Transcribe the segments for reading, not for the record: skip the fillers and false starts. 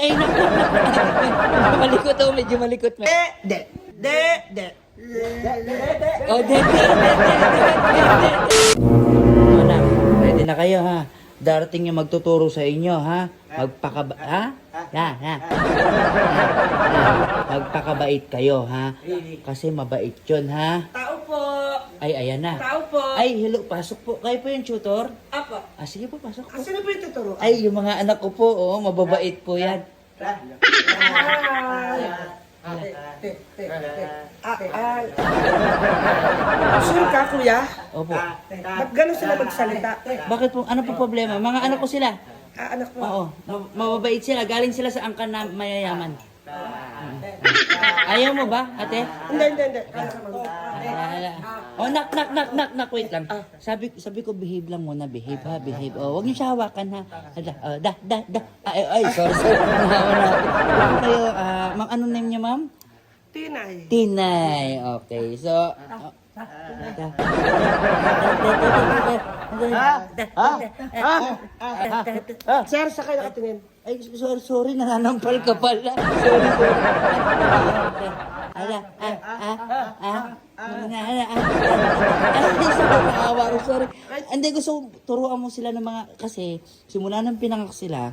ay, naku. Malikot oh, medyo malikot. De. Oh, de. Anak, ready na kayo ha. Darating yung magtuturo sa inyo ha. Ha? Magpakabait kayo ha. Kasi mabait yun ha. Tao po. Ay, ayan na. Tao po. Ay, hello, pasok po. Kayo po yung tutor? Apo. Ah, sige po, pasok po. Sino po yung tuturo? Ay, yung mga anak ko po, oh, mababait po yan. Sure ka, kuya? Opo. Ba't gano'n sila magsalita? Bakit po? Ano po problema? Mga anak ko sila. Anak mo. Oo, mababait sila. Galing sila sa angkan na mayayaman. Ayaw mo ba, ate? Hindi. Oh, nak, wait lang. Sabi ko, behave lang muna, behave ha, behave. Oh, wag niyo siya hawakan ha. Ay, sorry. Nahawa na ako. Kayo, ano name niya, ma'am? Tinay. Tinay. Okay, so... Sir, sa kayo nakatingin. Ay, sorry, nananampal ka pala. Sorry. Sorry. Hindi, gusto turuan mo sila ng mga, kasi simula nang pinangak sila,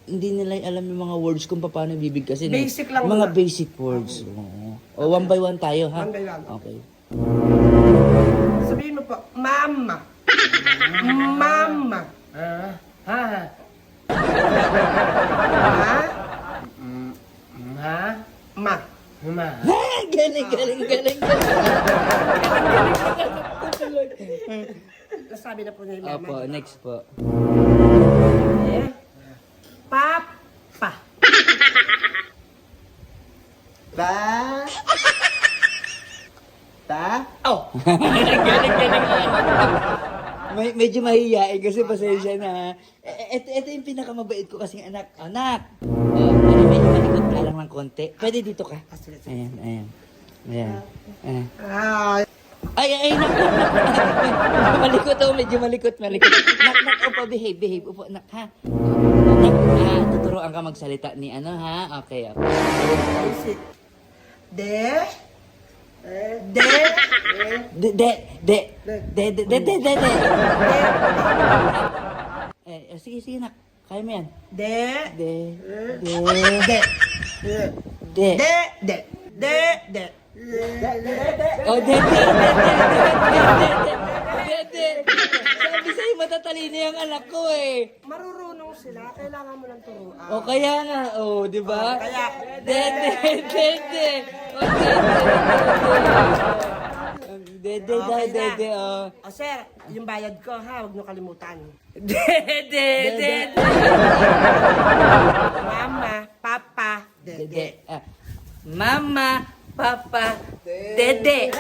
hindi nila alam yung mga words kung paano bibigkasin. Basic lang mga muna. basic words. Oo. O, one by one tayo, ha? One by one. Okay. Sabihin mo po, mama. Mama. Ha? Ma. Galing. Nasabi na po niya yung mama. Opo, next po. Papa. Oh! galing. Medyo mahihiyain kasi pasensya na. Ito yung pinakamabait ko kasing anak. Anak! Medyo malikot ka lang ng konti. Pwede dito ka. Ayan. Ay, naku. Malikot oh, medyo malikot. Nak, opo, behave. Upo, nak, ha? Nak, tuturuan ka magsalita ni ano, ha? Okay. De. Sige, nak. Kaya mo yan. Oh, Sabi sa'yo, matatalino yung anak ko eh. Marurunong sila, kailangan mo ng turuan. O kaya nga, di ba? Kaya, Dede, O sir, yung bayad ko ha, huwag nyo kalimutan. Dede. Mama, papa, Dede. Mama, Papa, Dede.